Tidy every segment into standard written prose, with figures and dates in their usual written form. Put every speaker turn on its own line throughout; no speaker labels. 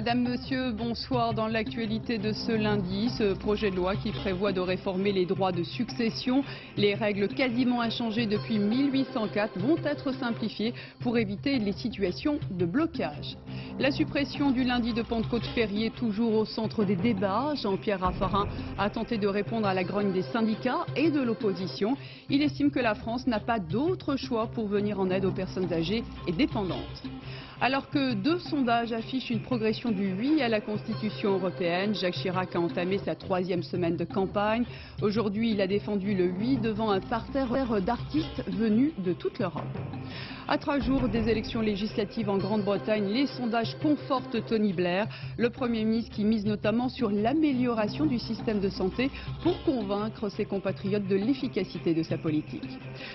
Madame, Monsieur, bonsoir. Dans l'actualité de ce lundi, ce projet de loi qui prévoit de réformer les droits de succession. Les règles quasiment inchangées depuis 1804 vont être simplifiées pour éviter les situations de blocage. La suppression du lundi de Pentecôte férié toujours au centre des débats. Jean-Pierre Raffarin a tenté de répondre à la grogne des syndicats et de l'opposition. Il estime que la France n'a pas d'autre choix pour venir en aide aux personnes âgées et dépendantes. Alors que 2 sondages affichent une progression du oui à la Constitution européenne, Jacques Chirac a entamé sa 3e semaine de campagne. Aujourd'hui, il a défendu le oui devant un parterre d'artistes venus de toute l'Europe. À 3 jours des élections législatives en Grande-Bretagne, les sondages confortent Tony Blair, le Premier ministre qui mise notamment sur l'amélioration du système de santé pour convaincre ses compatriotes de l'efficacité de sa politique.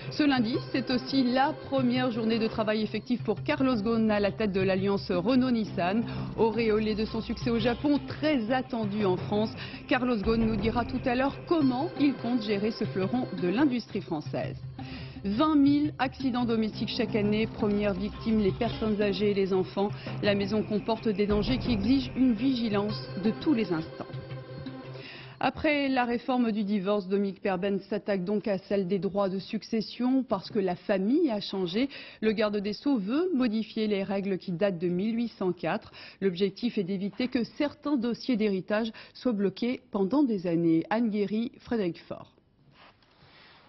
Ce lundi, c'est aussi la première journée de travail effectif pour Carlos Ghosn à la tête de l'alliance Renault-Nissan. Auréolé de son succès au Japon, très attendu en France, Carlos Ghosn nous dira tout à l'heure comment il compte gérer ce fleuron de l'industrie française. 20 000 accidents domestiques chaque année, premières victimes les personnes âgées et les enfants. La maison comporte des dangers qui exigent une vigilance de tous les instants. Après la réforme du divorce, Dominique Perben s'attaque donc à celle des droits de succession parce que la famille a changé. Le garde des Sceaux veut modifier les règles qui datent de 1804. L'objectif est d'éviter que certains dossiers d'héritage soient bloqués pendant des années. Anne Guéry, Frédéric Faure.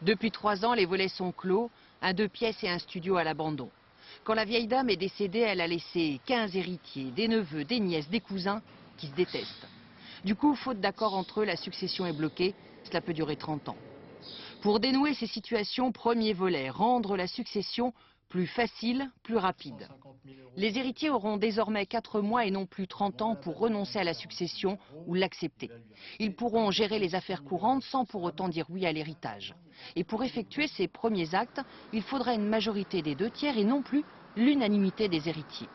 Depuis 3 ans, les volets sont clos, un 2 pièces et un studio à l'abandon. Quand la vieille dame est décédée, elle a laissé 15 héritiers, des neveux, des nièces, des cousins qui se détestent. Du coup, faute d'accord entre eux, la succession est bloquée. Cela peut durer 30 ans. Pour dénouer ces situations, premier volet, rendre la succession plus facile, plus rapide. Les héritiers auront désormais 4 mois et non plus 30 ans pour renoncer à la succession ou l'accepter. Ils pourront gérer les affaires courantes sans pour autant dire oui à l'héritage. Et pour effectuer ces premiers actes, il faudra une majorité des 2 tiers et non plus l'unanimité des héritiers.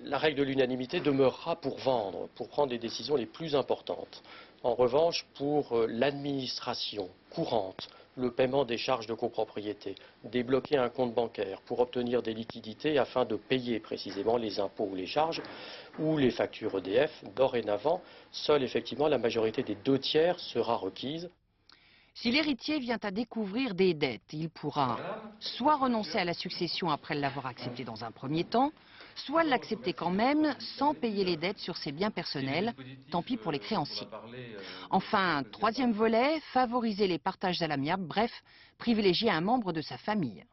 La règle de l'unanimité demeurera pour vendre, pour prendre les décisions les plus importantes. En revanche, pour l'administration courante, le paiement des charges de copropriété, débloquer un compte bancaire pour obtenir des liquidités afin de payer précisément les impôts ou les charges ou les factures EDF, dorénavant, seule effectivement la majorité des 2 tiers sera requise.
Si l'héritier vient à découvrir des dettes, il pourra soit renoncer à la succession après l'avoir acceptée dans un premier temps, soit l'accepter quand même sans payer les dettes sur ses biens personnels, tant pis pour les créanciers. Enfin, 3e volet, favoriser les partages à l'amiable, bref, privilégier un membre de sa famille.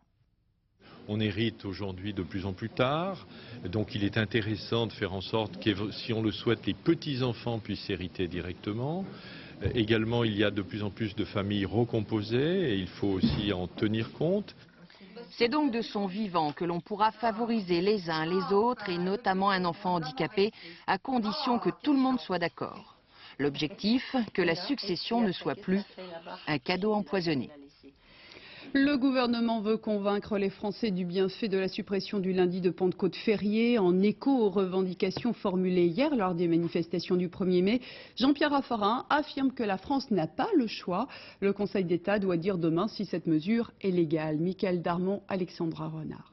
On hérite aujourd'hui de plus en plus tard, donc il est intéressant de faire en sorte que, si on le souhaite, les petits-enfants puissent hériter directement. Également, il y a de plus en plus de familles recomposées et il faut aussi en tenir compte.
C'est donc de son vivant que l'on pourra favoriser les uns les autres et notamment un enfant handicapé à condition que tout le monde soit d'accord. L'objectif, que la succession ne soit plus un cadeau empoisonné.
Le gouvernement veut convaincre les Français du bienfait de la suppression du lundi de Pentecôte férié. En écho aux revendications formulées hier lors des manifestations du 1er mai, Jean-Pierre Raffarin affirme que la France n'a pas le choix. Le Conseil d'État doit dire demain si cette mesure est légale. Michael Darmon, Alexandra Renard.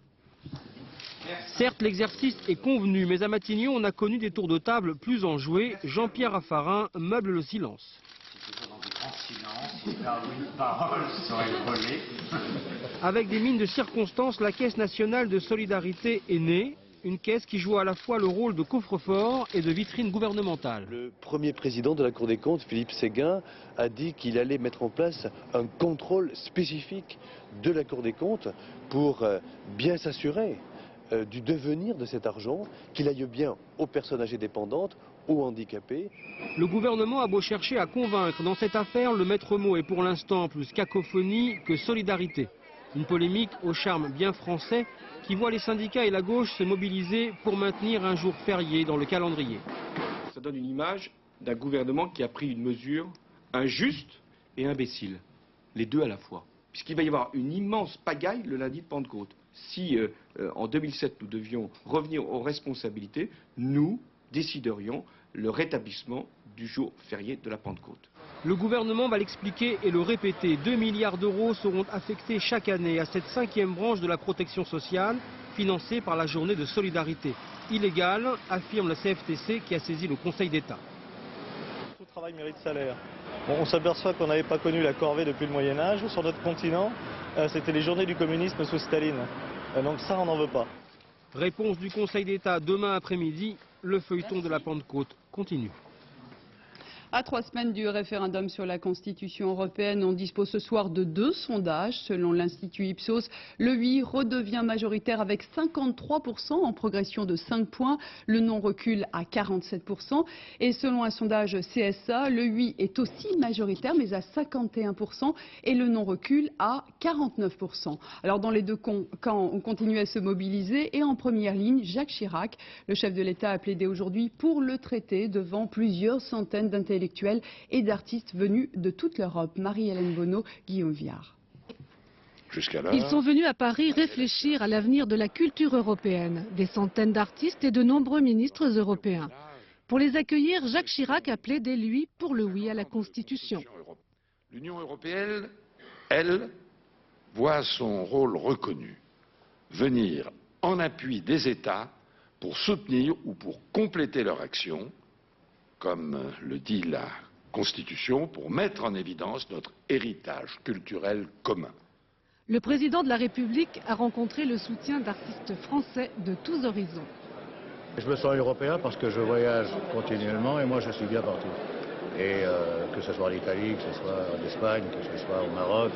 Certes, l'exercice est convenu, mais à Matignon, on a connu des tours de table plus enjoués. Jean-Pierre Raffarin meuble le silence. Avec des mines de circonstance, la Caisse nationale de solidarité est née. Une caisse qui joue à la fois le rôle de coffre-fort et de vitrine gouvernementale.
Le premier président de la Cour des comptes, Philippe Séguin, a dit qu'il allait mettre en place un contrôle spécifique de la Cour des comptes pour bien s'assurer du devenir de cet argent, qu'il aille bien aux personnes âgées dépendantes, aux handicapés.
Le gouvernement a beau chercher à convaincre, dans cette affaire, le maître mot est pour l'instant plus cacophonie que solidarité. Une polémique au charme bien français qui voit les syndicats et la gauche se mobiliser pour maintenir un jour férié dans le calendrier.
Ça donne une image d'un gouvernement qui a pris une mesure injuste et imbécile, les deux à la fois. Puisqu'il va y avoir une immense pagaille le lundi de Pentecôte. Si en 2007 nous devions revenir aux responsabilités, nous déciderions le rétablissement du jour férié de la Pentecôte.
Le gouvernement va l'expliquer et le répéter. 2 milliards d'euros seront affectés chaque année à cette 5e branche de la protection sociale. financée par la journée de solidarité. Illégale, affirme le CFTC qui a saisi le Conseil d'État.
Tout travail mérite salaire. Bon, on s'aperçoit qu'on n'avait pas connu la corvée depuis le Moyen-Âge. Sur notre continent, c'était les journées du communisme sous Staline. Donc ça, on n'en veut pas.
Réponse du Conseil d'État demain après-midi. Le feuilleton de la Pentecôte continue.
À 3 semaines du référendum sur la Constitution européenne, on dispose ce soir de 2 sondages. Selon l'Institut Ipsos, le oui redevient majoritaire avec 53% en progression de 5 points. Le non recule à 47%. Et selon un sondage CSA, le oui est aussi majoritaire mais à 51% et le non recule à 49%. Alors dans les deux camps, on continue à se mobiliser et en première ligne, Jacques Chirac. Le chef de l'État a plaidé aujourd'hui pour le traité devant plusieurs centaines d'intellectuels et d'artistes venus de toute l'Europe. Marie-Hélène Bonneau, Guillaume Viard.
Ils sont venus à Paris réfléchir à l'avenir de la culture européenne. Des centaines d'artistes et de nombreux ministres européens. Pour les accueillir, Jacques Chirac a plaidé, lui, pour le oui à la Constitution.
L'Union européenne, elle, voit son rôle reconnu. Venir en appui des États pour soutenir ou pour compléter leur action, comme le dit la Constitution, pour mettre en évidence notre héritage culturel commun.
Le président de la République a rencontré le soutien d'artistes français de tous horizons.
Je me sens européen parce que je voyage continuellement et moi je suis bien partout. Et que ce soit en Italie, que ce soit en Espagne, que ce soit au Maroc,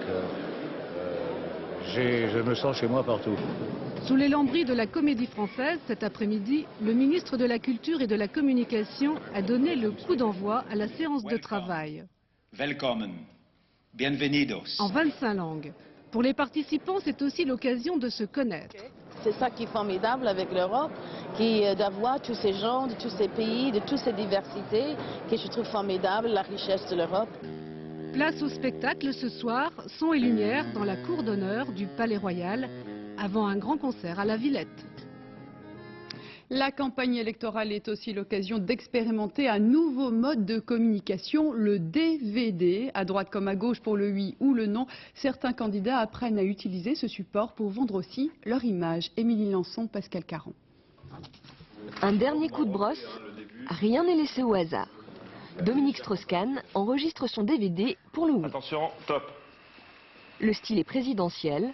je me sens chez moi partout.
Sous les lambris de la Comédie Française, cet après-midi, le ministre de la Culture et de la Communication a donné le coup d'envoi à la séance de travail.
Welcome. Bienvenidos.
En 25 langues. Pour les participants, c'est aussi l'occasion de se connaître.
C'est ça qui est formidable avec l'Europe, d'avoir tous ces gens, de tous ces pays, de toutes ces diversités, que je trouve formidable, la richesse de l'Europe.
Place au spectacle ce soir, son et lumière dans la cour d'honneur du Palais Royal, avant un grand concert à la Villette.
La campagne électorale est aussi l'occasion d'expérimenter un nouveau mode de communication, le DVD. À droite comme à gauche pour le oui ou le non, certains candidats apprennent à utiliser ce support pour vendre aussi leur image. Émilie Lançon, Pascal Caron.
Un dernier coup de brosse, rien n'est laissé au hasard. Dominique Strauss-Kahn enregistre son DVD pour le oui.
Attention, top.
Le style est présidentiel.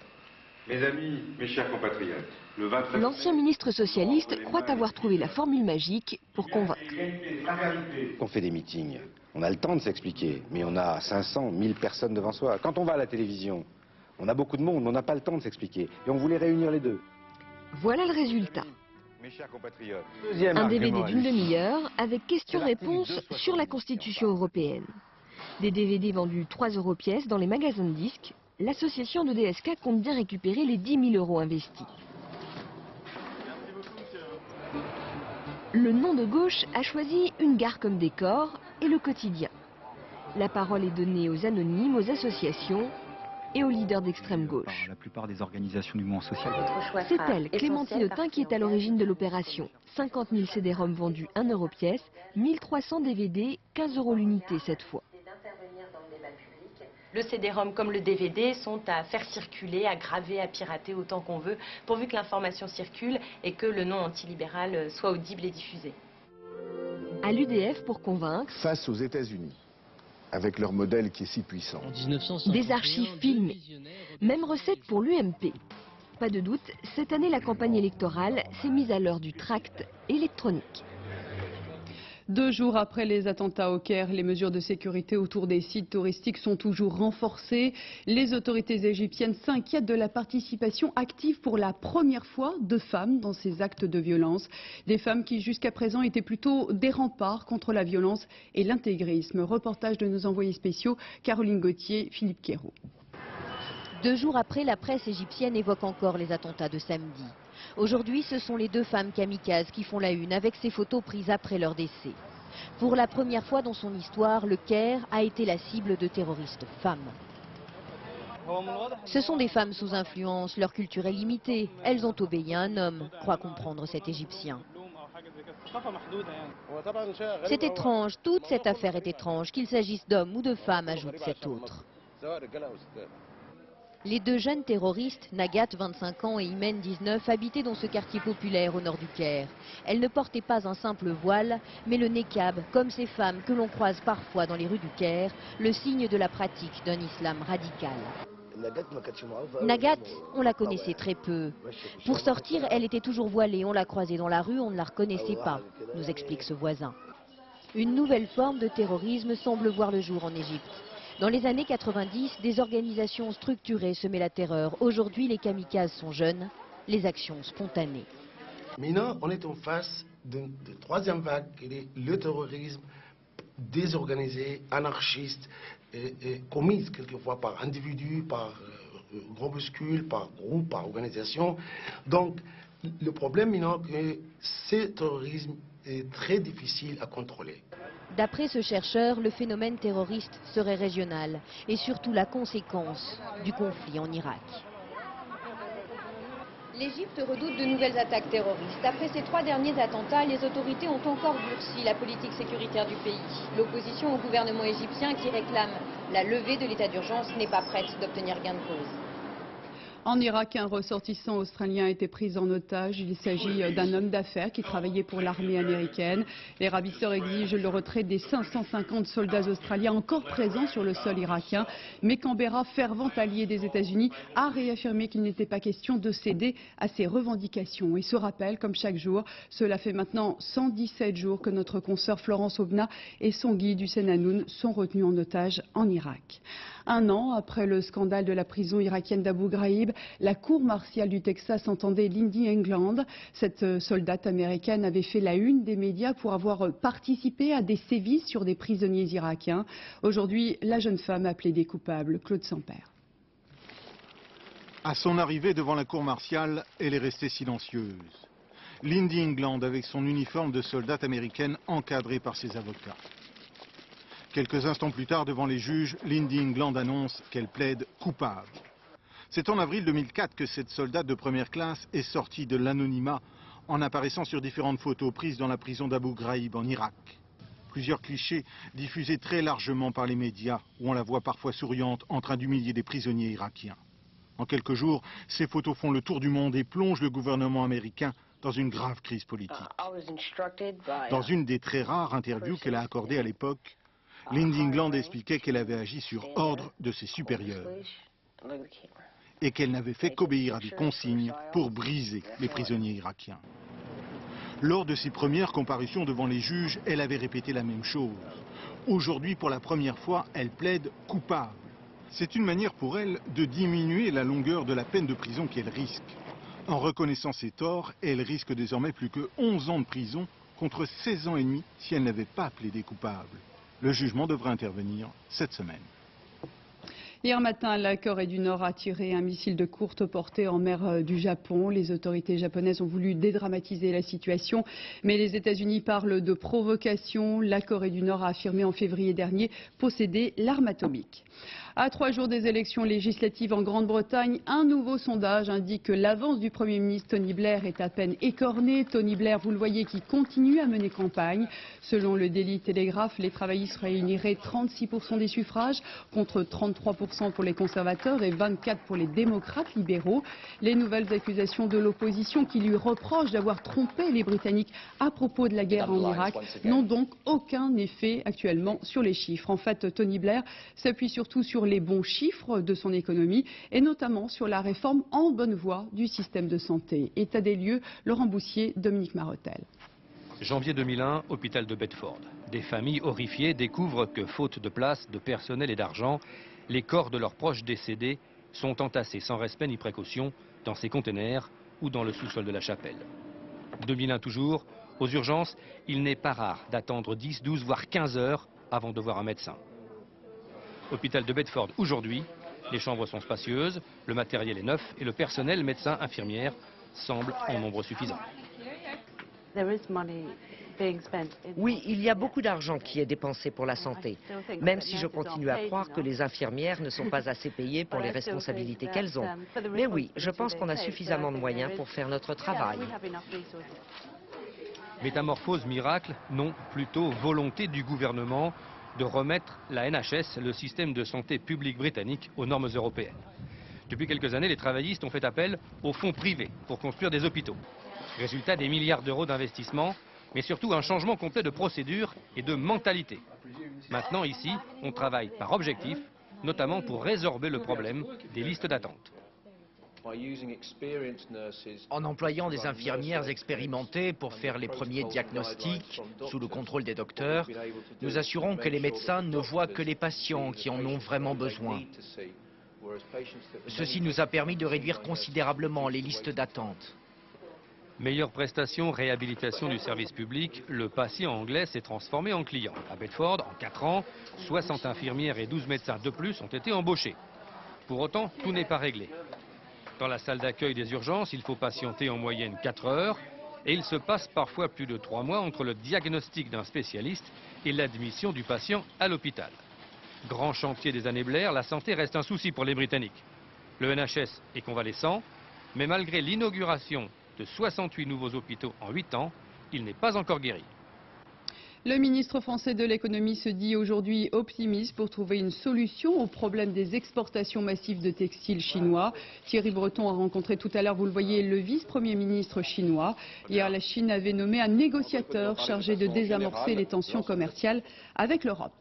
Mes amis, mes chers compatriotes, le 29...
L'ancien ministre socialiste croit avoir trouvé la formule magique pour convaincre.
On fait des meetings, on a le temps de s'expliquer, mais on a 500, 1000 personnes devant soi. Quand on va à la télévision, on a beaucoup de monde, on n'a pas le temps de s'expliquer. Et on voulait réunir les deux.
Voilà le résultat.
Mes chers compatriotes.
Un DVD d'une demi-heure avec questions-réponses sur la Constitution européenne. Des DVD vendus 3 € pièce dans les magasins de disques. L'association de DSK compte bien récupérer les 10 000 € investis. Le nom de gauche a choisi une gare comme décor et le quotidien. La parole est donnée aux anonymes, aux associations et aux leaders d'extrême gauche.
La plupart des organisations du mouvement social.
C'est elle, Clémentine Autain, qui est à l'origine de l'opération. 50 000 CD-ROM vendus 1 € pièce, 1300 DVD, 15 € l'unité cette fois.
Le CD-ROM comme le DVD sont à faire circuler, à graver, à pirater autant qu'on veut, pourvu que l'information circule et que le nom antilibéral soit audible et diffusé.
À l'UDF pour convaincre.
Face aux États-Unis, avec leur modèle qui est si puissant.
Des archives filmées. Même recette pour l'UMP. Pas de doute, cette année la campagne électorale s'est mise à l'heure du tract électronique.
2 jours après les attentats au Caire, les mesures de sécurité autour des sites touristiques sont toujours renforcées. Les autorités égyptiennes s'inquiètent de la participation active pour la première fois de femmes dans ces actes de violence. Des femmes qui jusqu'à présent étaient plutôt des remparts contre la violence et l'intégrisme. Reportage de nos envoyés spéciaux, Caroline Gauthier, Philippe Quérault.
2 jours après, la presse égyptienne évoque encore les attentats de samedi. Aujourd'hui, ce sont les 2 femmes kamikazes qui font la une avec ces photos prises après leur décès. Pour la première fois dans son histoire, le Caire a été la cible de terroristes femmes. Ce sont des femmes sous influence, leur culture est limitée. Elles ont obéi à un homme, croit comprendre cet Égyptien. C'est étrange, toute cette affaire est étrange, qu'il s'agisse d'hommes ou de femmes, ajoute cet autre. Les deux jeunes terroristes, Nagat, 25 ans, et Imen, 19, habitaient dans ce quartier populaire au nord du Caire. Elles ne portaient pas un simple voile, mais le niqab, comme ces femmes que l'on croise parfois dans les rues du Caire, le signe de la pratique d'un islam radical. Nagat, on la connaissait très peu. Pour sortir, elle était toujours voilée. On la croisait dans la rue, on ne la reconnaissait pas, nous explique ce voisin. Une nouvelle forme de terrorisme semble voir le jour en Égypte. Dans les années 90, des organisations structurées semaient la terreur. Aujourd'hui, les kamikazes sont jeunes, les actions spontanées.
Maintenant, on est en face de troisième vague, qui est le terrorisme désorganisé, anarchiste, commis quelquefois par individus, par groupuscules, par groupes, par organisation. Donc, le problème maintenant, c'est que ce terrorisme est très difficile à contrôler.
D'après ce chercheur, le phénomène terroriste serait régional et surtout la conséquence du conflit en Irak. L'Égypte redoute de nouvelles attaques terroristes. Après ces 3 derniers attentats, les autorités ont encore durci la politique sécuritaire du pays. L'opposition au gouvernement égyptien qui réclame la levée de l'état d'urgence n'est pas prête d'obtenir gain de cause.
En Irak, un ressortissant australien a été pris en otage. Il s'agit d'un homme d'affaires qui travaillait pour l'armée américaine. Les ravisseurs exigent le retrait des 550 soldats australiens encore présents sur le sol irakien. Mais Canberra, fervent allié des États-Unis, a réaffirmé qu'il n'était pas question de céder à ses revendications. Et se rappelle, comme chaque jour, cela fait maintenant 117 jours que notre consoeur Florence Aubenas et son guide Hussein Hanoun sont retenus en otage en Irak. Un an après le scandale de la prison irakienne d'Abu Ghraib, la cour martiale du Texas entendait Lindy England. Cette soldate américaine avait fait la une des médias pour avoir participé à des sévices sur des prisonniers irakiens. Aujourd'hui, la jeune femme a plaidé coupable. Claude Samper.
À son arrivée devant la cour martiale, elle est restée silencieuse. Lindy England avec son uniforme de soldate américaine encadrée par ses avocats. Quelques instants plus tard, devant les juges, Lindy England annonce qu'elle plaide coupable. C'est en avril 2004 que cette soldate de première classe est sortie de l'anonymat en apparaissant sur différentes photos prises dans la prison d'Abu Ghraib en Irak. Plusieurs clichés diffusés très largement par les médias où on la voit parfois souriante en train d'humilier des prisonniers irakiens. En quelques jours, ces photos font le tour du monde et plongent le gouvernement américain dans une grave crise politique. Dans une des très rares interviews qu'elle a accordées à l'époque, Lindy England expliquait qu'elle avait agi sur ordre de ses supérieurs et qu'elle n'avait fait qu'obéir à des consignes pour briser les prisonniers irakiens. Lors de ses premières comparutions devant les juges, elle avait répété la même chose. Aujourd'hui, pour la première fois, elle plaide coupable. C'est une manière pour elle de diminuer la longueur de la peine de prison qu'elle risque. En reconnaissant ses torts, elle risque désormais plus que 11 ans de prison contre 16 ans et demi si elle n'avait pas plaidé coupable. Le jugement devrait intervenir cette semaine.
Hier matin, la Corée du Nord a tiré un missile de courte portée en mer du Japon. Les autorités japonaises ont voulu dédramatiser la situation, mais les États-Unis parlent de provocation. La Corée du Nord a affirmé en février dernier posséder l'arme atomique. À 3 jours des élections législatives en Grande-Bretagne, un nouveau sondage indique que l'avance du Premier ministre Tony Blair est à peine écornée. Tony Blair, vous le voyez, qui continue à mener campagne. Selon le Daily Telegraph, les travaillistes réuniraient 36% des suffrages contre 33% pour les conservateurs et 24% pour les démocrates libéraux. Les nouvelles accusations de l'opposition qui lui reprochent d'avoir trompé les Britanniques à propos de la guerre en Irak n'ont donc aucun effet actuellement sur les chiffres. En fait, Tony Blair s'appuie surtout sur les bons chiffres de son économie et notamment sur la réforme en bonne voie du système de santé. État des lieux, Laurent Boussier, Dominique Marotel.
Janvier 2001, hôpital de Bedford. Des familles horrifiées découvrent que, faute de place, de personnel et d'argent, les corps de leurs proches décédés sont entassés sans respect ni précaution dans ces containers ou dans le sous-sol de la chapelle. 2001 toujours, aux urgences, il n'est pas rare d'attendre 10, 12 voire 15 heures avant de voir un médecin. Hôpital de Bedford aujourd'hui, les chambres sont spacieuses, le matériel est neuf et le personnel, médecins, infirmières, semble en nombre suffisant.
Oui, il y a beaucoup d'argent qui est dépensé pour la santé, même si je continue à croire que les infirmières ne sont pas assez payées pour les responsabilités qu'elles ont. Mais oui, je pense qu'on a suffisamment de moyens pour faire notre travail.
Métamorphose, miracle, non, plutôt volonté du gouvernement de remettre la NHS, le système de santé publique britannique, aux normes européennes. Depuis quelques années, les travaillistes ont fait appel aux fonds privés pour construire des hôpitaux. Résultat, des milliards d'euros d'investissement, mais surtout un changement complet de procédure et de mentalité. Maintenant, ici, on travaille par objectif, notamment pour résorber le problème des listes d'attente.
En employant des infirmières expérimentées pour faire les premiers diagnostics sous le contrôle des docteurs, nous assurons que les médecins ne voient que les patients qui en ont vraiment besoin. Ceci nous a permis de réduire considérablement les listes d'attente.
Meilleure prestation, réhabilitation du service public, le patient anglais s'est transformé en client. À Bedford, en 4 ans, 60 infirmières et 12 médecins de plus ont été embauchés. Pour autant, tout n'est pas réglé. Dans la salle d'accueil des urgences, il faut patienter en moyenne 4 heures et il se passe parfois plus de 3 mois entre le diagnostic d'un spécialiste et l'admission du patient à l'hôpital. Grand chantier des années Blair, la santé reste un souci pour les Britanniques. Le NHS est convalescent, mais malgré l'inauguration de 68 nouveaux hôpitaux en 8 ans, il n'est pas encore guéri.
Le ministre français de l'économie se dit aujourd'hui optimiste pour trouver une solution au problème des exportations massives de textiles chinois. Thierry Breton a rencontré tout à l'heure, vous le voyez, le vice-premier ministre chinois. Hier, la Chine avait nommé un négociateur chargé de désamorcer les tensions commerciales avec l'Europe.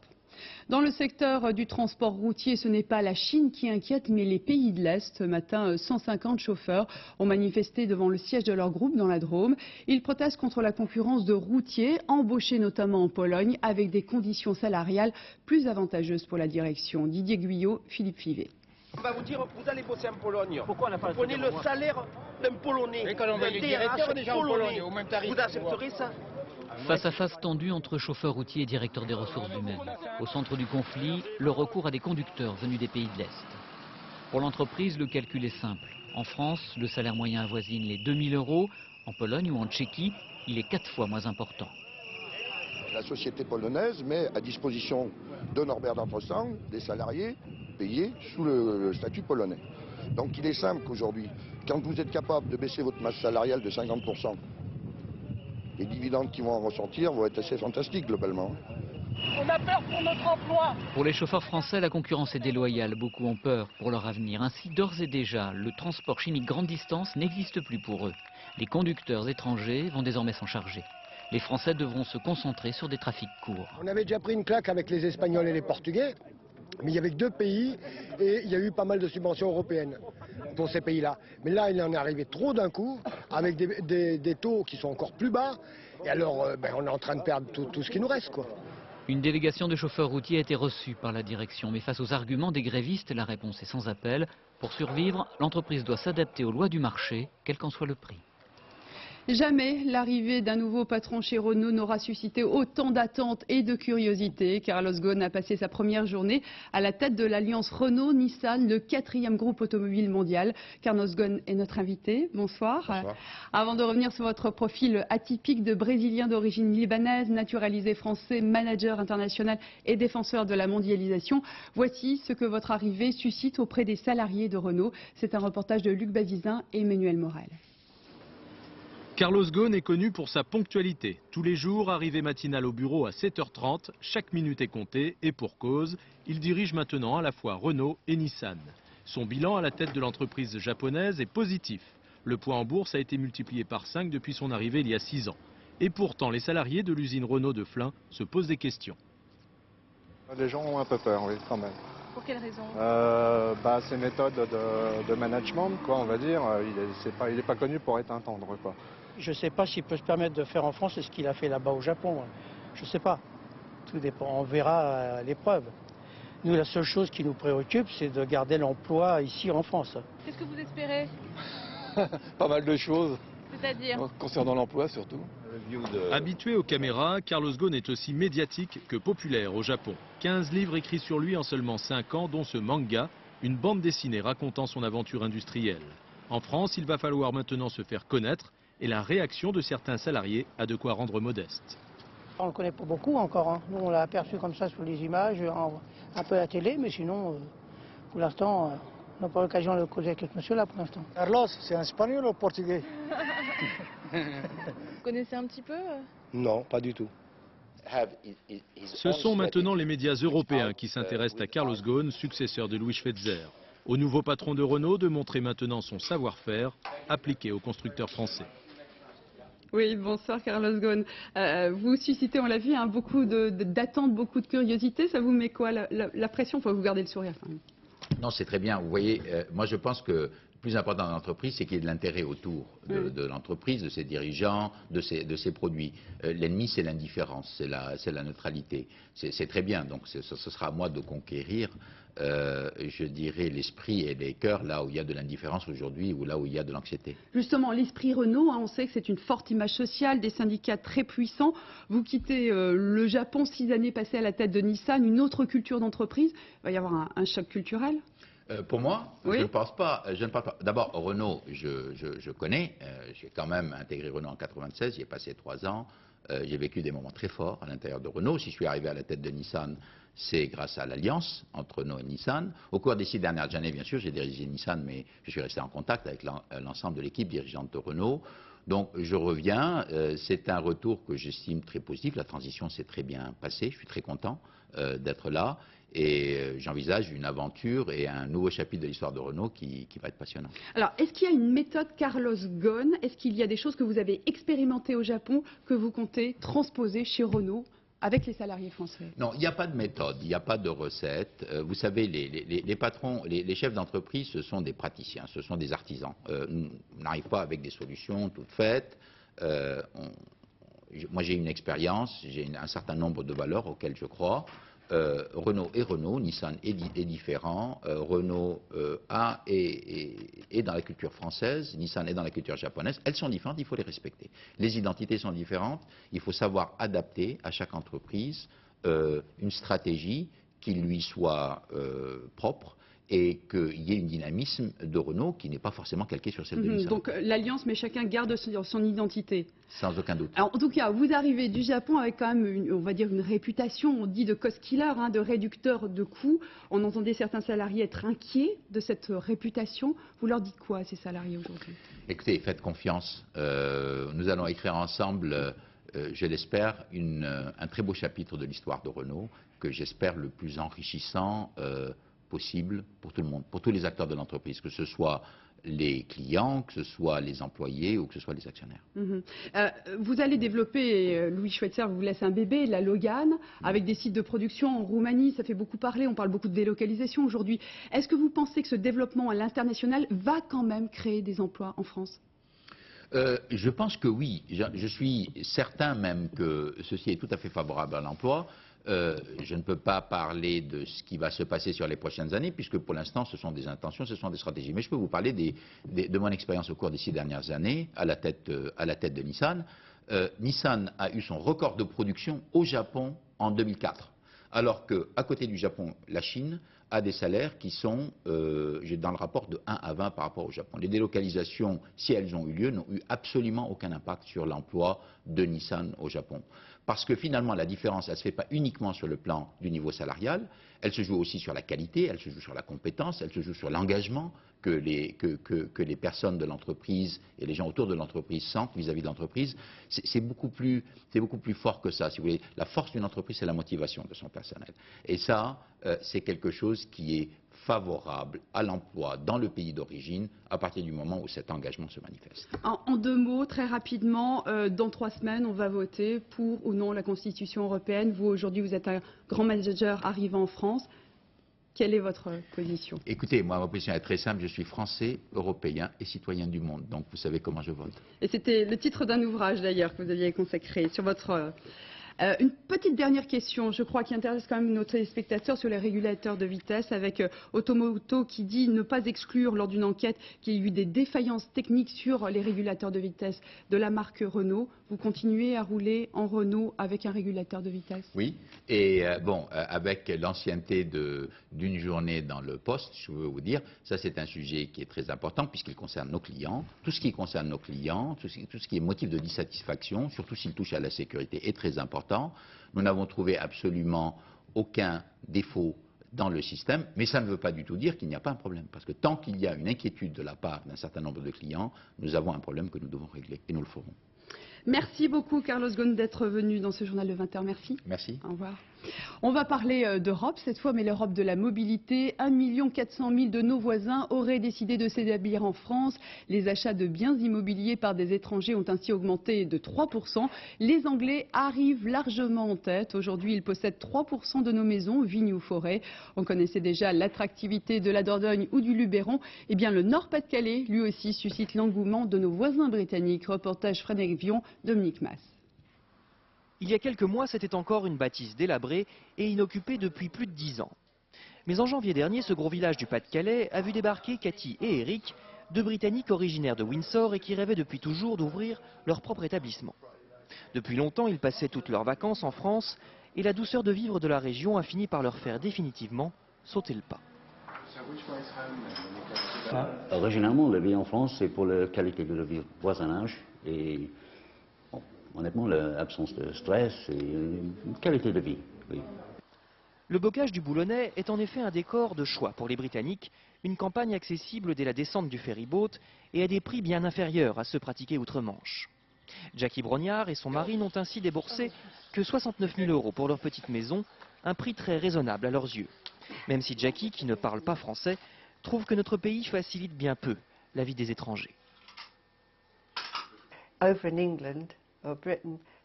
Dans le secteur du transport routier, ce n'est pas la Chine qui inquiète, mais les pays de l'Est. Ce matin, 150 chauffeurs ont manifesté devant le siège de leur groupe dans la Drôme. Ils protestent contre la concurrence de routiers, embauchés notamment en Pologne, avec des conditions salariales plus avantageuses pour la direction. Didier Guyot, Philippe Fivet.
On va vous dire, vous allez bosser en Pologne. Pourquoi on n'a pas vous prenez le salaire d'un Polonais, d'un DRH polonais. Vous accepterez ça ?
Face à face tendu entre chauffeurs routiers et directeurs des ressources humaines. Au centre du conflit, le recours à des conducteurs venus des pays de l'Est. Pour l'entreprise, le calcul est simple. En France, le salaire moyen avoisine les 2000 €. En Pologne ou en Tchéquie, il est 4 fois moins important.
La société polonaise met à disposition de Norbert Dentressangle des salariés payés sous le statut polonais. Donc il est simple qu'aujourd'hui, quand vous êtes capable de baisser votre masse salariale de 50%, les dividendes qui vont en ressortir vont être assez fantastiques globalement.
On a peur pour notre emploi.
Pour les chauffeurs français, la concurrence est déloyale. Beaucoup ont peur pour leur avenir. Ainsi, d'ores et déjà, le transport chimique grande distance n'existe plus pour eux. Les conducteurs étrangers vont désormais s'en charger. Les Français devront se concentrer sur des trafics courts.
On avait déjà pris une claque avec les Espagnols et les Portugais, mais il y avait que 2 pays et il y a eu pas mal de subventions européennes pour ces pays-là. Mais là, il en est arrivé trop d'un coup, avec des taux qui sont encore plus bas, et alors on est en train de perdre tout ce qui nous reste, quoi.
Une délégation de chauffeurs routiers a été reçue par la direction, mais face aux arguments des grévistes, la réponse est sans appel. Pour survivre, l'entreprise doit s'adapter aux lois du marché, quel qu'en soit le prix.
Jamais l'arrivée d'un nouveau patron chez Renault n'aura suscité autant d'attentes et de curiosité. Carlos Ghosn a passé sa première journée à la tête de l'alliance Renault-Nissan, le 4e groupe automobile mondial. Carlos Ghosn est notre invité. Bonsoir. Bonsoir. Avant de revenir sur votre profil atypique de Brésilien d'origine libanaise, naturalisé français, manager international et défenseur de la mondialisation, voici ce que votre arrivée suscite auprès des salariés de Renault. C'est un reportage de Luc Bazizin et Emmanuel Morel.
Carlos Ghosn est connu pour sa ponctualité. Tous les jours, arrivée matinale au bureau à 7h30, chaque minute est comptée et pour cause, il dirige maintenant à la fois Renault et Nissan. Son bilan à la tête de l'entreprise japonaise est positif. Le poids en bourse a été multiplié par 5 depuis son arrivée il y a 6 ans. Et pourtant, les salariés de l'usine Renault de Flins se posent des questions.
Les gens ont un peu peur, oui, quand même.
Pour quelle raison?
Ces méthodes de management, quoi, on va dire, il n'est pas connu pour être un tendre, quoi.
Je ne sais pas s'il peut se permettre de faire en France ce qu'il a fait là-bas au Japon. Je ne sais pas. Tout dépend. On verra à l'épreuve. Nous, la seule chose qui nous préoccupe, c'est de garder l'emploi ici en France. Qu'est-ce que vous espérez?
Pas mal de choses.
C'est-à-dire?
Concernant l'emploi, surtout.
Habitué aux caméras, Carlos Ghosn est aussi médiatique que populaire au Japon. 15 livres écrits sur lui en seulement 5 ans, dont ce manga, une bande dessinée racontant son aventure industrielle. En France, il va falloir maintenant se faire connaître et la réaction de certains salariés a de quoi rendre modeste.
On ne le connaît pas beaucoup encore. Hein. Nous, on l'a aperçu comme ça sur les images, un peu à la télé, mais sinon, pour l'instant, on n'a pas l'occasion de causer avec ce monsieur-là pour l'instant.
Carlos, c'est un espagnol ou portugais?
Vous connaissez un petit peu?
Non, pas du tout.
Ce sont maintenant les médias européens qui s'intéressent à Carlos Ghosn, successeur de Louis Schweitzer. Au nouveau patron de Renault de montrer maintenant son savoir-faire appliqué aux constructeurs français.
Oui, bonsoir Carlos Ghosn. Vous suscitez, on l'a vu, hein, beaucoup d'attentes, beaucoup de curiosité. Ça vous met quoi la pression? Faut vous garder le sourire quand même.
Non, c'est très bien. Vous voyez, moi je pense que le plus important dans l'entreprise, c'est qu'il y ait de l'intérêt autour de l'entreprise, de ses dirigeants, de ses produits. L'ennemi, c'est l'indifférence, c'est la neutralité. C'est très bien, donc ce sera à moi de conquérir, je dirais, l'esprit et les cœurs là où il y a de l'indifférence aujourd'hui ou là où il y a de l'anxiété.
Justement, l'esprit Renault, hein, on sait que c'est une forte image sociale, des syndicats très puissants. Vous quittez le Japon, 6 années passées à la tête de Nissan, une autre culture d'entreprise. Il va y avoir un choc culturel?
Pour moi,
oui.
Je ne pense pas. D'abord, Renault, je connais. J'ai quand même intégré Renault en 96. J'y ai passé 3 ans. J'ai vécu des moments très forts à l'intérieur de Renault. Si je suis arrivé à la tête de Nissan, c'est grâce à l'alliance entre Renault et Nissan. Au cours des 6 dernières années, bien sûr, j'ai dirigé Nissan, mais je suis resté en contact avec l'ensemble de l'équipe dirigeante de Renault. Donc je reviens. C'est un retour que j'estime très positif. La transition s'est très bien passée. Je suis très content d'être là. Et j'envisage une aventure et un nouveau chapitre de l'histoire de Renault qui va être passionnant.
Alors, est-ce qu'il y a une méthode Carlos Ghosn? Est-ce qu'il y a des choses que vous avez expérimentées au Japon que vous comptez transposer chez Renault avec les salariés français?
Non, il n'y a pas de méthode, il n'y a pas de recette. Vous savez, les patrons, les chefs d'entreprise, ce sont des praticiens, ce sont des artisans. On n'arrive pas avec des solutions toutes faites. Moi, j'ai une expérience, j'ai un certain nombre de valeurs auxquelles je crois. Renault est Renault, Nissan est différent, Renault est dans la culture française, Nissan est dans la culture japonaise, elles sont différentes, il faut les respecter. Les identités sont différentes, il faut savoir adapter à chaque entreprise une stratégie qui lui soit propre et qu'il y ait un dynamisme de Renault qui n'est pas forcément calqué sur celle de Nissan.
Donc l'alliance, mais chacun garde son identité.
Sans aucun doute.
Alors, en tout cas, vous arrivez du Japon avec quand même, on va dire, une réputation, on dit de cost killer, hein, de réducteur de coûts. On entendait certains salariés être inquiets de cette réputation. Vous leur dites quoi à ces salariés aujourd'hui?
Écoutez, faites confiance. Nous allons écrire ensemble, je l'espère, un très beau chapitre de l'histoire de Renault, que j'espère le plus enrichissant possible pour tout le monde, pour tous les acteurs de l'entreprise, que ce soit les clients, que ce soit les employés ou que ce soit les actionnaire.
Vous allez développer, Louis Schweitzer vous laisse un bébé, la Logan, avec des sites de production en Roumanie, ça fait beaucoup parler, on parle beaucoup de délocalisation aujourd'hui. Est-ce que vous pensez que ce développement à l'international va quand même créer des emplois en France?
Je pense que oui. Je suis certain même que ceci est tout à fait favorable à l'emploi. Je ne peux pas parler de ce qui va se passer sur les prochaines années, puisque pour l'instant, ce sont des intentions, ce sont des stratégies. Mais je peux vous parler de mon expérience au cours des 6 dernières années à la tête de Nissan. Nissan a eu son record de production au Japon en 2004, alors qu'à côté du Japon, la Chine a des salaires qui sont dans le rapport de 1 à 20 par rapport au Japon. Les délocalisations, si elles ont eu lieu, n'ont eu absolument aucun impact sur l'emploi de Nissan au Japon. Parce que finalement, la différence, elle ne se fait pas uniquement sur le plan du niveau salarial, elle se joue aussi sur la qualité, elle se joue sur la compétence, elle se joue sur l'engagement que les personnes de l'entreprise et les gens autour de l'entreprise sentent vis-à-vis de l'entreprise. C'est beaucoup plus fort que ça, si vous voulez. La force d'une entreprise, c'est la motivation de son personnel. Et ça, c'est quelque chose qui est favorable à l'emploi dans le pays d'origine à partir du moment où cet engagement se manifeste.
En 2 mots, très rapidement, dans 3 semaines, on va voter pour ou non la Constitution européenne. Vous, aujourd'hui, vous êtes un grand manager arrivant en France. Quelle est votre position?
Écoutez, moi, ma position est très simple. Je suis français, européen et citoyen du monde. Donc, vous savez comment je vote.
Et c'était le titre d'un ouvrage, d'ailleurs, que vous aviez consacré sur votre... Une petite dernière question, je crois, qui intéresse quand même nos téléspectateurs sur les régulateurs de vitesse, avec Automoto qui dit ne pas exclure lors d'une enquête qu'il y a eu des défaillances techniques sur les régulateurs de vitesse de la marque Renault. Vous continuez à rouler en Renault avec un régulateur de vitesse?
Oui, et avec l'ancienneté d'une journée dans le poste, je veux vous dire, ça c'est un sujet qui est très important puisqu'il concerne nos clients. Tout ce qui concerne nos clients, tout ce qui est motif de dissatisfaction, surtout s'il touche à la sécurité, est très important. Nous n'avons trouvé absolument aucun défaut dans le système, mais ça ne veut pas du tout dire qu'il n'y a pas un problème. Parce que tant qu'il y a une inquiétude de la part d'un certain nombre de clients, nous avons un problème que nous devons régler et nous le ferons.
Merci beaucoup Carlos Ghosn d'être venu dans ce journal de 20h. Merci.
Merci.
Au revoir. On va parler d'Europe cette fois, mais l'Europe de la mobilité. 1 400 000 de nos voisins auraient décidé de s'établir en France. Les achats de biens immobiliers par des étrangers ont ainsi augmenté de 3%. Les Anglais arrivent largement en tête. Aujourd'hui, ils possèdent 3% de nos maisons, vignes ou forêts. On connaissait déjà l'attractivité de la Dordogne ou du Luberon. Eh bien, le Nord-Pas-de-Calais, lui aussi, suscite l'engouement de nos voisins britanniques. Reportage Frédéric Vion, Dominique Mas.
Il y a quelques mois, c'était encore une bâtisse délabrée et inoccupée depuis plus de 10 ans. Mais en janvier dernier, ce gros village du Pas-de-Calais a vu débarquer Cathy et Eric, deux Britanniques originaires de Windsor et qui rêvaient depuis toujours d'ouvrir leur propre établissement. Depuis longtemps, ils passaient toutes leurs vacances en France et la douceur de vivre de la région a fini par leur faire définitivement sauter le pas.
Originalement, la vie en France, c'est pour la qualité de la vie, voisinage et... honnêtement, l'absence de stress et une qualité de vie, oui.
Le bocage du Boulonnais est en effet un décor de choix pour les Britanniques, une campagne accessible dès la descente du ferryboat et à des prix bien inférieurs à ceux pratiqués outre-Manche. Jackie Brognard et son mari n'ont ainsi déboursé que 69 000 € pour leur petite maison, un prix très raisonnable à leurs yeux. Même si Jackie, qui ne parle pas français, trouve que notre pays facilite bien peu la vie des étrangers.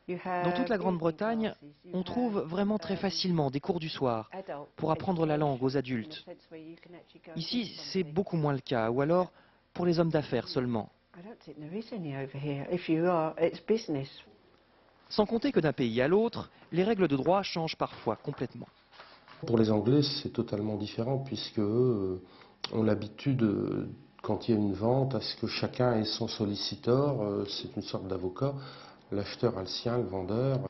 Dans toute la Grande-Bretagne, on trouve vraiment très facilement des cours du soir pour apprendre la langue aux adultes. Ici, c'est beaucoup moins le cas, ou alors pour les hommes d'affaires seulement. Sans compter que d'un pays à l'autre, les règles de droit changent parfois complètement.
Pour les Anglais, c'est totalement différent puisque ont l'habitude, quand il y a une vente, à ce que chacun ait son solliciteur, c'est une sorte d'avocat. L'acheteur a le sien, le vendeur.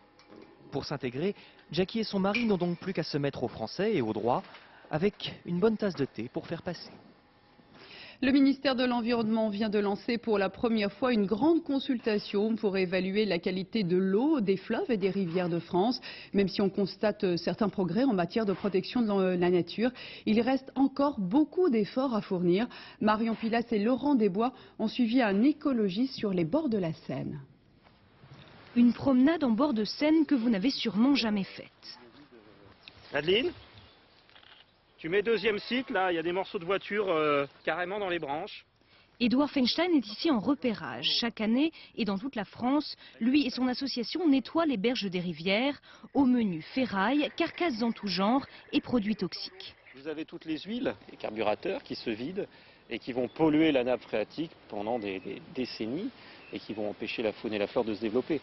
Pour s'intégrer, Jackie et son mari n'ont donc plus qu'à se mettre au français et au droit, avec une bonne tasse de thé pour faire passer.
Le ministère de l'Environnement vient de lancer pour la première fois une grande consultation pour évaluer la qualité de l'eau des fleuves et des rivières de France. Même si on constate certains progrès en matière de protection de la nature, il reste encore beaucoup d'efforts à fournir. Marion Pilas et Laurent Desbois ont suivi un écologiste sur les bords de la Seine.
Une promenade en bord de Seine que vous n'avez sûrement jamais faite.
Adeline, tu mets deuxième cycle, là, il y a des morceaux de voiture carrément dans les branches.
Édouard Feinstein est ici en repérage. Chaque année, et dans toute la France, lui et son association nettoient les berges des rivières, au menu ferraille, carcasses en tout genre et produits toxiques.
Vous avez toutes les huiles, les carburateurs qui se vident et qui vont polluer la nappe phréatique pendant des décennies et qui vont empêcher la faune et la flore de se développer.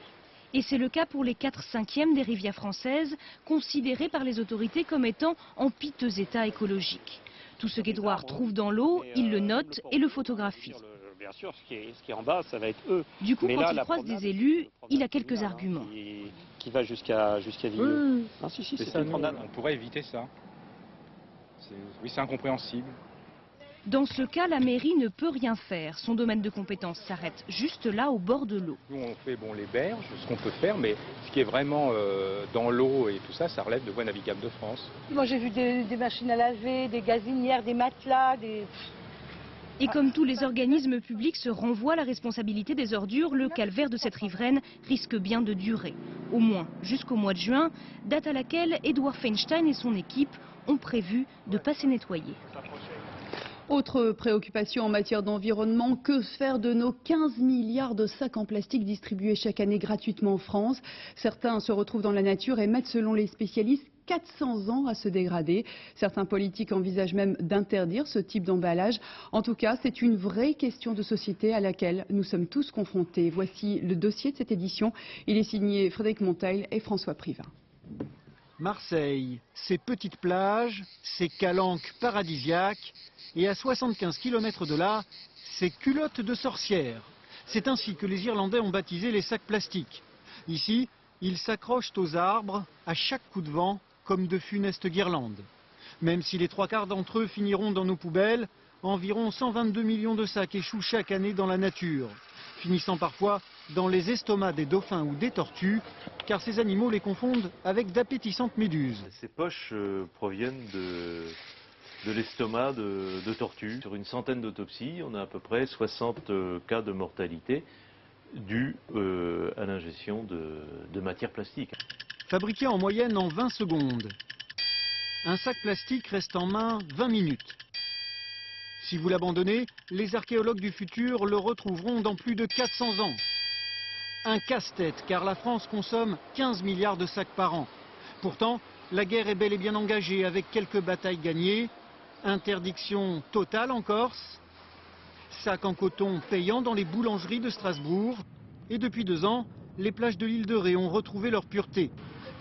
Et c'est le cas pour les 4/5 des rivières françaises, considérées par les autorités comme étant en piteux état écologique. Tout ce qu'Édouard trouve dans l'eau, il le note et le photographie.
Bien sûr, ce qui est en bas, ça va être eux.
Du coup, quand il croise des élus, il a quelques arguments.
Qui va jusqu'à Vigneux.
Ah, si, c'est une promenade. On pourrait éviter ça. Oui, c'est incompréhensible.
Dans ce cas, la mairie ne peut rien faire. Son domaine de compétence s'arrête juste là, au bord de l'eau.
Nous, on fait les berges, ce qu'on peut faire, mais ce qui est vraiment dans l'eau et tout ça, ça relève de Voies navigables de France.
Moi, j'ai vu des machines à laver, des gazinières, des matelas, des...
Et comme tous les organismes publics se renvoient la responsabilité des ordures, le calvaire de cette riveraine risque bien de durer. Au moins jusqu'au mois de juin, date à laquelle Édouard Feinstein et son équipe ont prévu de passer nettoyer.
Autre préoccupation en matière d'environnement, que faire de nos 15 milliards de sacs en plastique distribués chaque année gratuitement en France? Certains se retrouvent dans la nature et mettent, selon les spécialistes, 400 ans à se dégrader. Certains politiques envisagent même d'interdire ce type d'emballage. En tout cas, c'est une vraie question de société à laquelle nous sommes tous confrontés. Voici le dossier de cette édition. Il est signé Frédéric Monteil et François Privin.
Marseille, ses petites plages, ses calanques paradisiaques et à 75 km de là, ses culottes de sorcières. C'est ainsi que les Irlandais ont baptisé les sacs plastiques. Ici, ils s'accrochent aux arbres à chaque coup de vent comme de funestes guirlandes. Même si les 3/4 d'entre eux finiront dans nos poubelles, environ 122 millions de sacs échouent chaque année dans la nature, finissant parfois dans les estomacs des dauphins ou des tortues, car ces animaux les confondent avec d'appétissantes méduses.
Ces poches proviennent de l'estomac de tortues. Sur une centaine d'autopsies, on a à peu près 60 cas de mortalité due à l'ingestion de matières plastiques.
Fabriqué en moyenne en 20 secondes. Un sac plastique reste en main 20 minutes. Si vous l'abandonnez, les archéologues du futur le retrouveront dans plus de 400 ans. Un casse-tête, car la France consomme 15 milliards de sacs par an. Pourtant, la guerre est bel et bien engagée avec quelques batailles gagnées. Interdiction totale en Corse. Sacs en coton payants dans les boulangeries de Strasbourg. Et depuis 2 ans, les plages de l'île de Ré ont retrouvé leur pureté.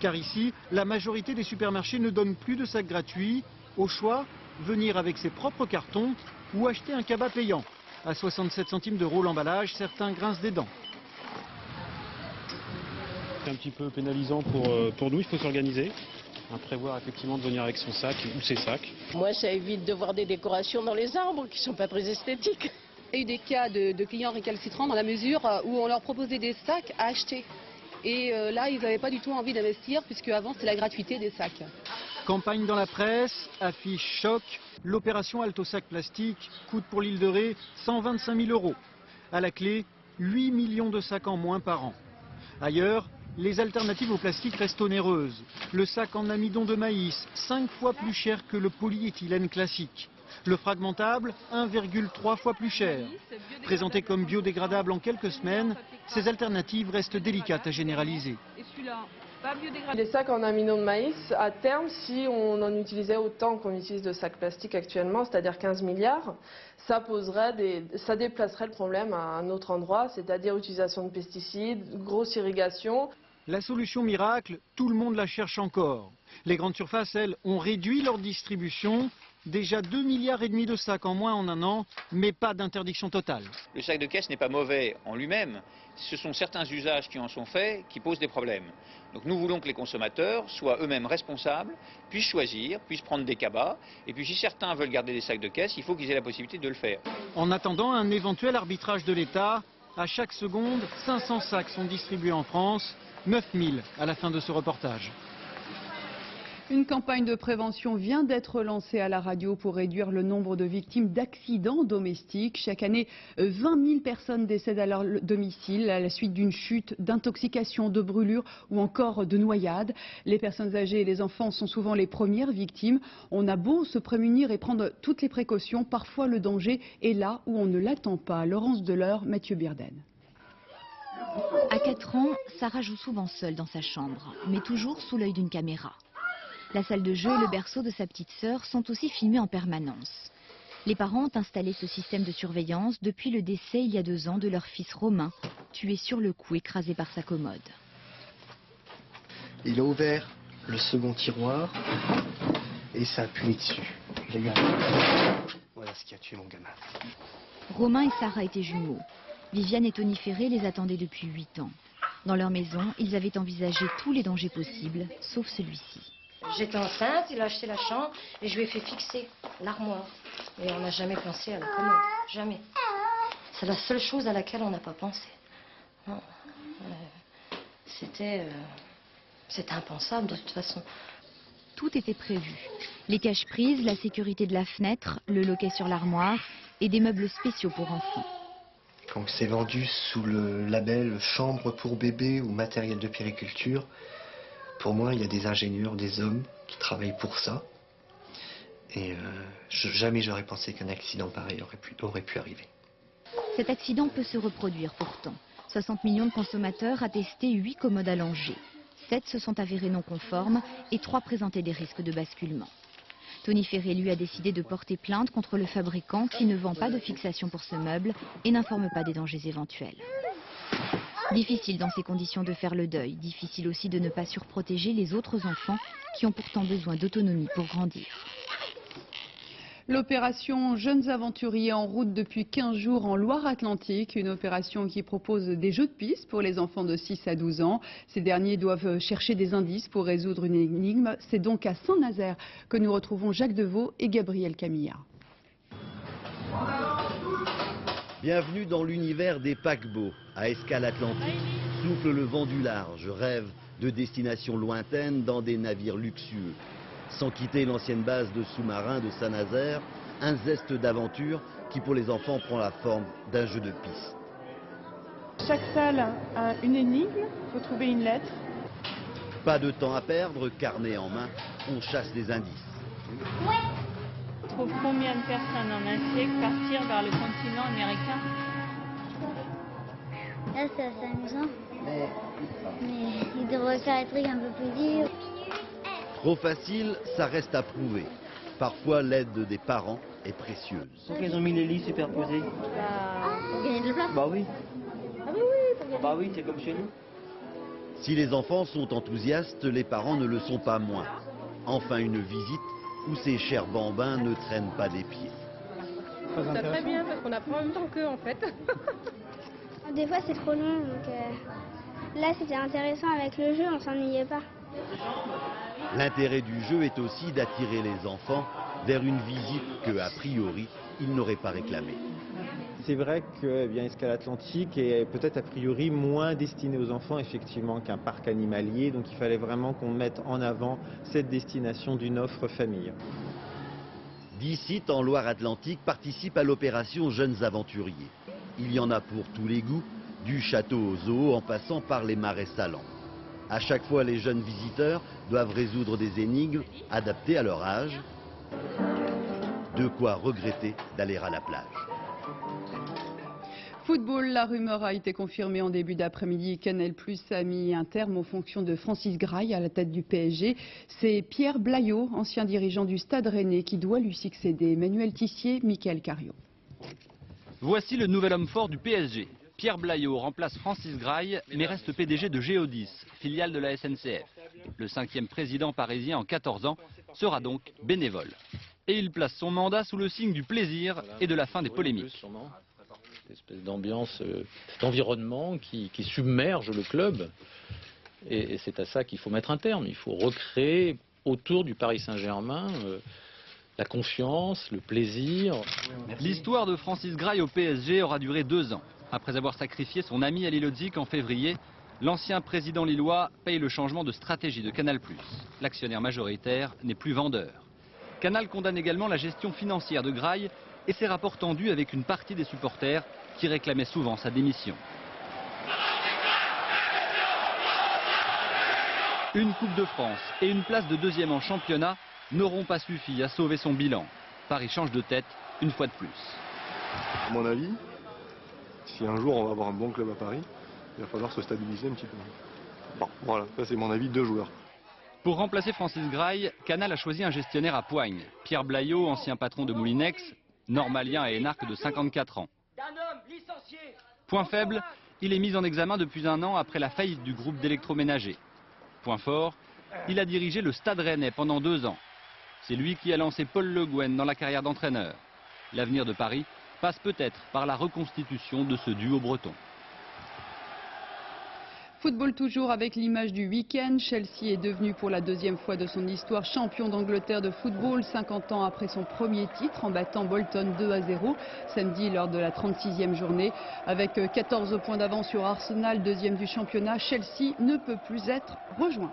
Car ici, la majorité des supermarchés ne donnent plus de sacs gratuits. Au choix, venir avec ses propres cartons ou acheter un cabas payant. À 67 centimes d'euros l'emballage, certains grincent des dents.
C'est un petit peu pénalisant pour nous, il faut s'organiser. Prévoir effectivement de venir avec son sac ou ses sacs.
Moi, ça évite de voir des décorations dans les arbres qui ne sont pas très esthétiques.
Il y a eu des cas de clients récalcitrants dans la mesure où on leur proposait des sacs à acheter. Et là, ils n'avaient pas du tout envie d'investir puisque avant c'était la gratuité des sacs.
Campagne dans la presse, affiche choc. L'opération Alto Sac Plastique coûte pour l'île de Ré 125 000 euros. À la clé, 8 millions de sacs en moins par an. Ailleurs, les alternatives au plastique restent onéreuses. Le sac en amidon de maïs, 5 fois plus cher que le polyéthylène classique. Le fragmentable, 1,3 fois plus cher. Présenté comme biodégradable en quelques semaines, ces alternatives restent délicates à généraliser.
Les sacs en amidon de maïs, à terme, si on en utilisait autant qu'on utilise de sacs plastiques actuellement, c'est-à-dire 15 milliards, ça déplacerait le problème à un autre endroit, c'est-à-dire utilisation de pesticides, grosse irrigation.
La solution miracle, tout le monde la cherche encore. Les grandes surfaces, elles, ont réduit leur distribution. Déjà 2,5 milliards de sacs en moins en un an, mais pas d'interdiction totale.
Le sac de caisse n'est pas mauvais en lui-même. Ce sont certains usages qui en sont faits qui posent des problèmes. Donc nous voulons que les consommateurs soient eux-mêmes responsables, puissent choisir, puissent prendre des cabas. Et puis si certains veulent garder des sacs de caisse, il faut qu'ils aient la possibilité de le faire.
En attendant un éventuel arbitrage de l'État, à chaque seconde, 500 sacs sont distribués en France, 9000 à la fin de ce reportage.
Une campagne de prévention vient d'être lancée à la radio pour réduire le nombre de victimes d'accidents domestiques. Chaque année, 20 000 personnes décèdent à leur domicile à la suite d'une chute, d'intoxication, de brûlure ou encore de noyade. Les personnes âgées et les enfants sont souvent les premières victimes. On a beau se prémunir et prendre toutes les précautions, parfois le danger est là où on ne l'attend pas. Laurence Deleur, Mathieu Birden.
À 4 ans, Sarah joue souvent seule dans sa chambre, mais toujours sous l'œil d'une caméra. La salle de jeu et le berceau de sa petite sœur sont aussi filmés en permanence. Les parents ont installé ce système de surveillance depuis le décès il y a 2 ans de leur fils Romain, tué sur le coup, écrasé par sa commode.
Il a ouvert le second tiroir et ça a appuyé dessus. Voilà ce qui a tué mon gamin.
Romain et Sarah étaient jumeaux. Viviane et Tony Ferré les attendaient depuis 8 ans. Dans leur maison, ils avaient envisagé tous les dangers possibles, sauf celui-ci.
J'étais enceinte, il a acheté la chambre et je lui ai fait fixer l'armoire. Et on n'a jamais pensé à la commode, jamais. C'est la seule chose à laquelle on n'a pas pensé. Non. C'était impensable de toute façon.
Tout était prévu. Les caches-prises, la sécurité de la fenêtre, le loquet sur l'armoire et des meubles spéciaux pour enfants.
Quand c'est vendu sous le label chambre pour bébé ou matériel de puériculture, pour moi, il y a des ingénieurs, des hommes qui travaillent pour ça. Et jamais j'aurais pensé qu'un accident pareil aurait pu arriver.
Cet accident peut se reproduire pourtant. 60 millions de consommateurs a testé 8 commodes allongées. 7 se sont avérés non conformes et 3 présentaient des risques de basculement. Tony Ferré, lui, a décidé de porter plainte contre le fabricant qui ne vend pas de fixation pour ce meuble et n'informe pas des dangers éventuels. Difficile dans ces conditions de faire le deuil, difficile aussi de ne pas surprotéger les autres enfants qui ont pourtant besoin d'autonomie pour grandir.
L'opération Jeunes Aventuriers en route depuis 15 jours en Loire-Atlantique, une opération qui propose des jeux de piste pour les enfants de 6 à 12 ans. Ces derniers doivent chercher des indices pour résoudre une énigme. C'est donc à Saint-Nazaire que nous retrouvons Jacques Deveau et Gabriel Camillard.
Bienvenue dans l'univers des paquebots. À escale atlantique, souffle le vent du large, rêve de destinations lointaines dans des navires luxueux. Sans quitter l'ancienne base de sous-marins de Saint-Nazaire, un zeste d'aventure qui pour les enfants prend la forme d'un jeu de piste.
Chaque salle a une énigme, il faut trouver une lettre.
Pas de temps à perdre, carnet en main, on chasse des indices.
On trouve combien de personnes en un siècle partir vers le continent américain?
Là, c'est assez amusant. Mais il devrait faire des trucs un peu plus durs.
Trop facile, ça reste à prouver. Parfois, l'aide des parents est précieuse.
Pourquoi ils ont mis les lits superposés?
Pour gagner de la place.
Bah oui.
Ah oui, oui, pour gagner.
Bah oui, c'est comme chez nous.
Si les enfants sont enthousiastes, les parents ne le sont pas moins. Enfin, une visite où ces chers bambins ne traînent pas des pieds.
C'est très bien parce qu'on apprend en même temps qu'eux en fait.
Des fois c'est trop long, donc là c'était intéressant avec le jeu, on s'ennuyait pas.
L'intérêt du jeu est aussi d'attirer les enfants vers une visite que, a priori, ils n'auraient pas réclamée.
C'est vrai que Escale Atlantique est peut-être a priori moins destiné aux enfants effectivement qu'un parc animalier, donc il fallait vraiment qu'on mette en avant cette destination d'une offre famille.
10 sites en Loire-Atlantique participent à l'opération Jeunes Aventuriers. Il y en a pour tous les goûts, du château au zoo en passant par les marais salants. À chaque fois, les jeunes visiteurs doivent résoudre des énigmes adaptées à leur âge. De quoi regretter d'aller à la plage.
Football, la rumeur a été confirmée en début d'après-midi. Canal+ a mis un terme aux fonctions de Francis Grail à la tête du PSG. C'est Pierre Blaillot, ancien dirigeant du Stade Rennais, qui doit lui succéder. Emmanuel Tissier, Michael Cario.
Voici le nouvel homme fort du PSG. Pierre Blaillot remplace Francis Grail, mais reste PDG de Géodis, filiale de la SNCF. Le 5e président parisien en 14 ans sera donc bénévole. Et il place son mandat sous le signe du plaisir et de la fin des polémiques.
Cette espèce d'ambiance, cet environnement qui submerge le club. Et c'est à ça qu'il faut mettre un terme. Il faut recréer autour du Paris Saint-Germain la confiance, le plaisir.
L'histoire de Francis Grail au PSG aura duré 2 ans. Après avoir sacrifié son ami Ali Lodzik en février, l'ancien président lillois paye le changement de stratégie de Canal+. L'actionnaire majoritaire n'est plus vendeur. Canal condamne également la gestion financière de Grail et ses rapports tendus avec une partie des supporters qui réclamaient souvent sa démission. Une Coupe de France et une place de 2e en championnat n'auront pas suffi à sauver son bilan. Paris change de tête une fois de plus.
À mon avis, si un jour on va avoir un bon club à Paris, il va falloir se stabiliser un petit peu. Bon, voilà, ça c'est mon avis de joueur.
Pour remplacer Francis Grail, Canal a choisi un gestionnaire à poigne. Pierre Blaillot, ancien patron de Moulinex, normalien et énarque de 54 ans. Point faible, il est mis en examen depuis 1 an après la faillite du groupe d'électroménager. Point fort, il a dirigé le Stade Rennais pendant 2 ans. C'est lui qui a lancé Paul Le Guen dans la carrière d'entraîneur. L'avenir de Paris passe peut-être par la reconstitution de ce duo breton.
Football toujours avec l'image du week-end. Chelsea est devenu pour la 2e fois de son histoire champion d'Angleterre de football, 50 ans après son premier titre en battant Bolton 2-0 samedi lors de la 36e journée. Avec 14 points d'avance sur Arsenal, 2e du championnat, Chelsea ne peut plus être rejoint.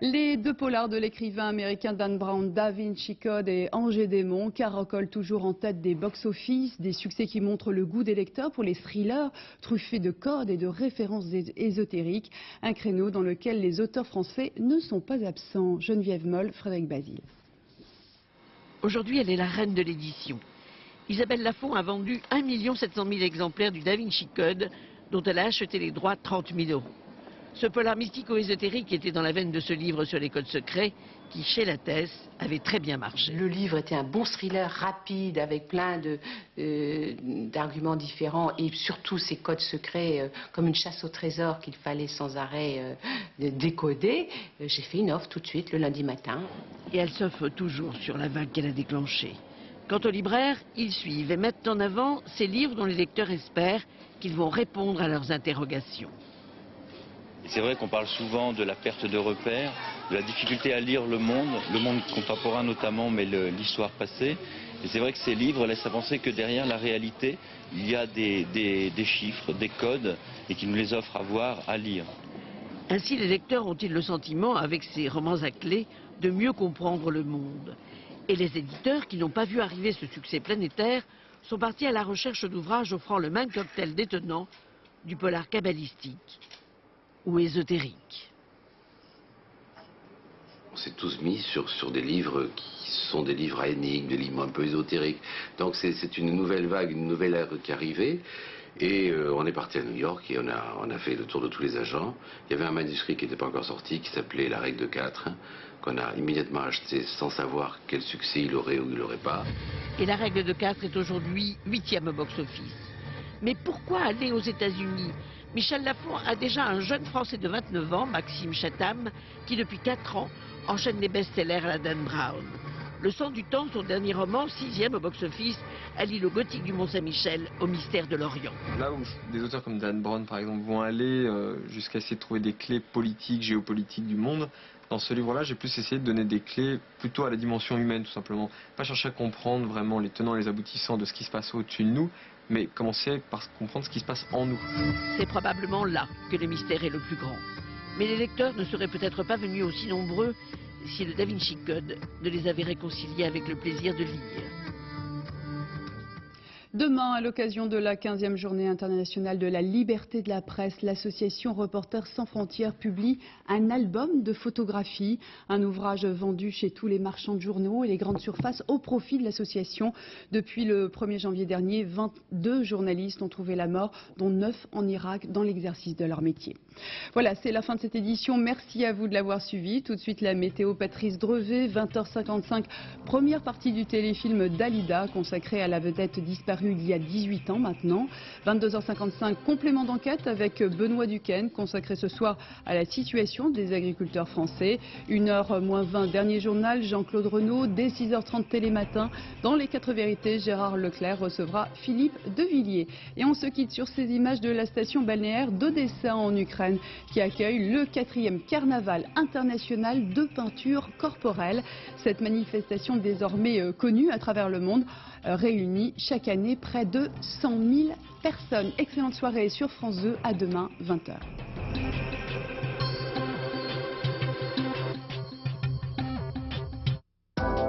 Les 2 polars de l'écrivain américain Dan Brown, Da Vinci Code et Angers Démon, caracolent toujours en tête des box-office, des succès qui montrent le goût des lecteurs pour les thrillers truffés de codes et de références ésotériques, un créneau dans lequel les auteurs français ne sont pas absents. Geneviève Moll, Frédéric Basile.
Aujourd'hui, elle est la reine de l'édition. Isabelle Lafont a vendu 1 700 000 exemplaires du Da Vinci Code, dont elle a acheté les droits 30 000 €. Ce polar mystico-ésotérique était dans la veine de ce livre sur les codes secrets qui, chez Lattès, avait très bien marché.
Le livre était un bon thriller rapide avec plein d'arguments différents et surtout ces codes secrets comme une chasse au trésor qu'il fallait sans arrêt décoder. J'ai fait une offre tout de suite le lundi matin.
Et elle s'offre toujours sur la vague qu'elle a déclenchée. Quant aux libraires, ils suivent et mettent en avant ces livres dont les lecteurs espèrent qu'ils vont répondre à leurs interrogations.
C'est vrai qu'on parle souvent de la perte de repères, de la difficulté à lire le monde contemporain notamment, mais l'histoire passée. Et c'est vrai que ces livres laissent à penser que derrière la réalité, il y a des chiffres, des codes, et qui nous les offrent à voir, à lire.
Ainsi, les lecteurs ont-ils le sentiment, avec ces romans à clés, de mieux comprendre le monde. Et les éditeurs, qui n'ont pas vu arriver ce succès planétaire, sont partis à la recherche d'ouvrages offrant le même cocktail détonnant du polar kabbalistique ou ésotérique.
On s'est tous mis sur des livres qui sont des livres à énigmes, des livres un peu ésotériques. Donc c'est une nouvelle vague, une nouvelle ère qui est arrivée. Et on est parti à New York et on a fait le tour de tous les agents. Il y avait un manuscrit qui n'était pas encore sorti, qui s'appelait La règle de 4, qu'on a immédiatement acheté sans savoir quel succès il aurait ou il n'aurait pas.
Et La règle de 4 est aujourd'hui 8e au box-office. Mais pourquoi aller aux États-Unis? Michel Lafon a déjà un jeune Français de 29 ans, Maxime Chatham, qui depuis 4 ans enchaîne les best-sellers à la Dan Brown. Le sang du temps, son dernier roman, 6e au box-office, allie le gothique du Mont-Saint-Michel au mystère de l'Orient.
Là où des auteurs comme Dan Brown, par exemple, vont aller jusqu'à essayer de trouver des clés politiques, géopolitiques du monde, dans ce livre-là, j'ai plus essayé de donner des clés plutôt à la dimension humaine, tout simplement. Pas chercher à comprendre vraiment les tenants et les aboutissants de ce qui se passe au-dessus de nous, mais commencer par comprendre ce qui se passe en nous.
C'est probablement là que le mystère est le plus grand. Mais les lecteurs ne seraient peut-être pas venus aussi nombreux si le Da Vinci Code ne les avait réconciliés avec le plaisir de lire.
Demain, à l'occasion de la 15e journée internationale de la liberté de la presse, l'association Reporters sans frontières publie un album de photographies, un ouvrage vendu chez tous les marchands de journaux et les grandes surfaces au profit de l'association. Depuis le 1er janvier dernier, 22 journalistes ont trouvé la mort, dont 9 en Irak, dans l'exercice de leur métier. Voilà, c'est la fin de cette édition. Merci à vous de l'avoir suivi. Tout de suite, la météo, Patrice Drevet, 20h55, première partie du téléfilm Dalida, consacré à la vedette disparue il y a 18 ans maintenant. 22h55, complément d'enquête avec Benoît Duquesne, consacré ce soir à la situation des agriculteurs français. 1h moins 20, dernier journal, Jean-Claude Renaud. Dès 6h30 Télématin, dans les 4 vérités, Gérard Leclerc recevra Philippe Devilliers. Et on se quitte sur ces images de la station balnéaire d'Odessa en Ukraine, qui accueille le 4e carnaval international de peinture corporelle. Cette manifestation désormais connue à travers le monde réunit chaque année près de 100 000 personnes. Excellente soirée sur France 2, à demain 20h.